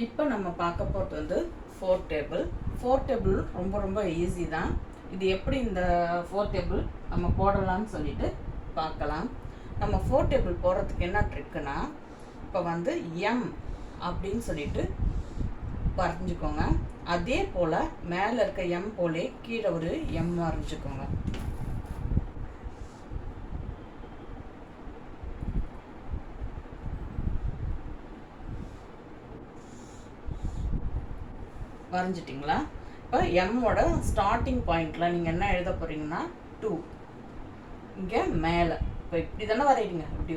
இப்போ நம்ம பார்க்க போகிறது வந்து ஃபோர் டேபிள். ஃபோர் டேபிள் ரொம்ப ரொம்ப ஈஸி தான். இது எப்படி இந்த ஃபோர் டேபிள் நம்ம போடலாம்னு சொல்லிட்டு பார்க்கலாம். நம்ம ஃபோர் டேபிள் போடுறதுக்கு என்ன ட்ரிக்குன்னா, இப்போ வந்து எம் அப்படின்னு சொல்லிட்டு வரைஞ்சிக்கோங்க. அதே போல் மேலே இருக்க எம் போலே கீழே ஒரு எம் வரைஞ்சிக்கோங்க. வரைஞ்சிட்டிங்களா? இப்போ எம்மோட ஸ்டார்டிங் பாயிண்டில் நீங்கள் என்ன எழுத போகிறீங்கன்னா 2. இங்கே மேலே இப்போ இப்படி தானே வரையிடுங்க. இப்படி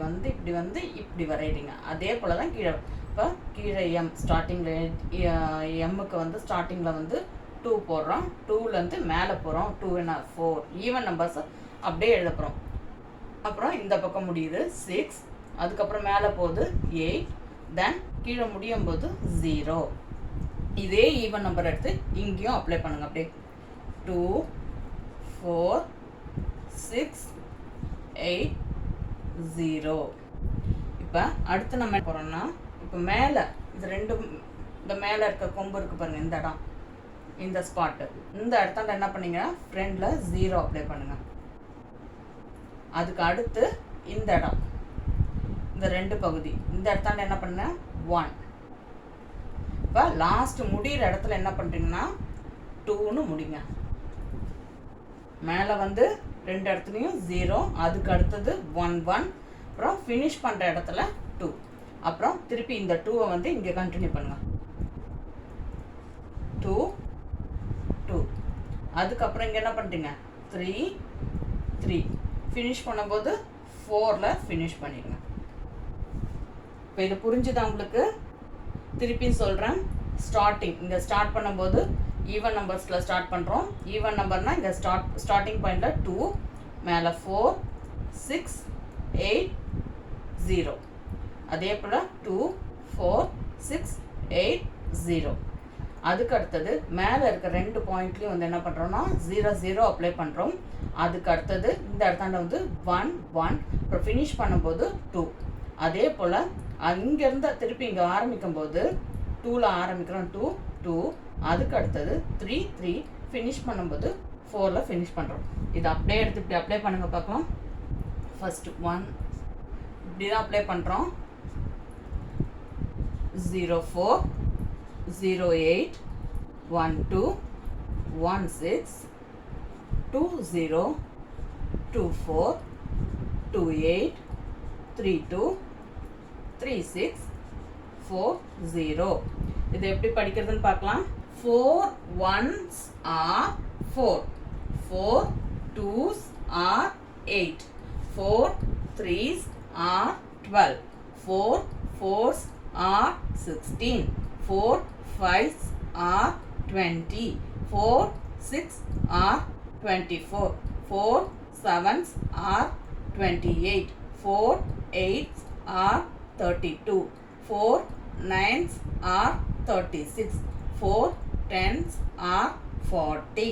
வந்து இப்படி வரையிடுங்க. அதே போல் தான் கீழே. இப்போ கீழே எம் ஸ்டார்டிங்கில் எம்முக்கு வந்து ஸ்டார்டிங்கில் வந்து 2 போடுறோம். 2லேருந்து மேலே போகிறோம். 2 என்ன 4 ஈவன் நம்பர்ஸ் அப்படியே எழுத போகிறோம். அப்புறம் இந்த பக்கம் முடியுது 6, அதுக்கப்புறம் மேலே போகுது 8, தென் கீழே முடியும் போது 0. இதே ஈவன் நம்பர் எடுத்து இங்கேயும் அப்ளை பண்ணுங்க. அப்படியே 2 4 6 8 0. இப்போ அடுத்து நம்ம என்ன போகிறோம்னா, இப்போ மேலே இது ரெண்டும் இந்த மேலே இருக்க கொம்பு இருக்குது பாருங்கள், இந்த இடம், இந்த ஸ்பாட்டு, இந்த இடத்தாண்ட என்ன பண்ணீங்க, ஃப்ரெண்டில் 0 அப்ளை பண்ணுங்க. அதுக்கு அடுத்து இந்த இடம், இந்த ரெண்டு பகுதி, இந்த இடத்தாண்ட என்ன பண்ண 1. இப்போ லாஸ்ட் முடிகிற இடத்துல என்ன பண்ணுறீங்கன்னா 2ன்னு முடிங்க. மேலே வந்து ரெண்டு இடத்துலையும் 0, அதுக்கு அடுத்தது 1 1, அப்புறம் ஃபினிஷ் பண்ணுற இடத்துல 2, அப்புறம் திருப்பி இந்த 2வை வந்து இங்கே கண்டினியூ பண்ணுங்கள். 2 2, அதுக்கப்புறம் இங்கே என்ன பண்ணுறீங்க 3 3, ஃபினிஷ் பண்ணும்போது 4ல் ஃபினிஷ் பண்ணிடுங்க. இப்போ இது புரிஞ்சுதா உங்களுக்கு? திருப்பி சொல்கிறேன். ஸ்டார்டிங் இங்கே ஸ்டார்ட் பண்ணும்போது ஈவன் நம்பர்ஸில் ஸ்டார்ட் பண்ணுறோம். ஈவன் நம்பர்னால் இங்கே ஸ்டார்டிங் பாயிண்டில் 2, மேலே 4 6 8 0. அதே போல் 2 4 6 8 0. அதுக்கு அடுத்தது மேலே இருக்க ரெண்டு பாயிண்ட்லேயும் வந்து என்ன பண்ணுறோம்னா 0 0 அப்ளை பண்ணுறோம். அதுக்கு அடுத்தது இந்த இடத்தாண்ட வந்து 1 1, அப்புறம் ஃபினிஷ் பண்ணும்போது 2. அதே போல் அங்கேருந்து திருப்பி இங்கே ஆரம்பிக்கும் போது 2ல் ஆரம்பிக்கிறோம், 2 2, அதுக்கு அடுத்தது 3 3, ஃபினிஷ் பண்ணும்போது 4ல் ஃபினிஷ் பண்ணுறோம். இது அப்படியே எடுத்து இப்படி அப்ளை பண்ணுங்கள் பார்க்கலாம். ஃபஸ்ட்டு 1 இப்படி தான் அப்ளை பண்ணுறோம். 0 4 0 8 1 2 1 6 2 0 2 4 2 8 3 2 3 6 4 0. இது எப்படி படிக்கிறதுன்னு பார்க்கலாம். 4 1s are 4, 4 2s are 8, 4 3s are 12, 4 4s are 16, 4 5s are 20, 4 6 are 24, 4 7s are 28, 4 8s are 32, 4 9s are 36, 4 10s are 40.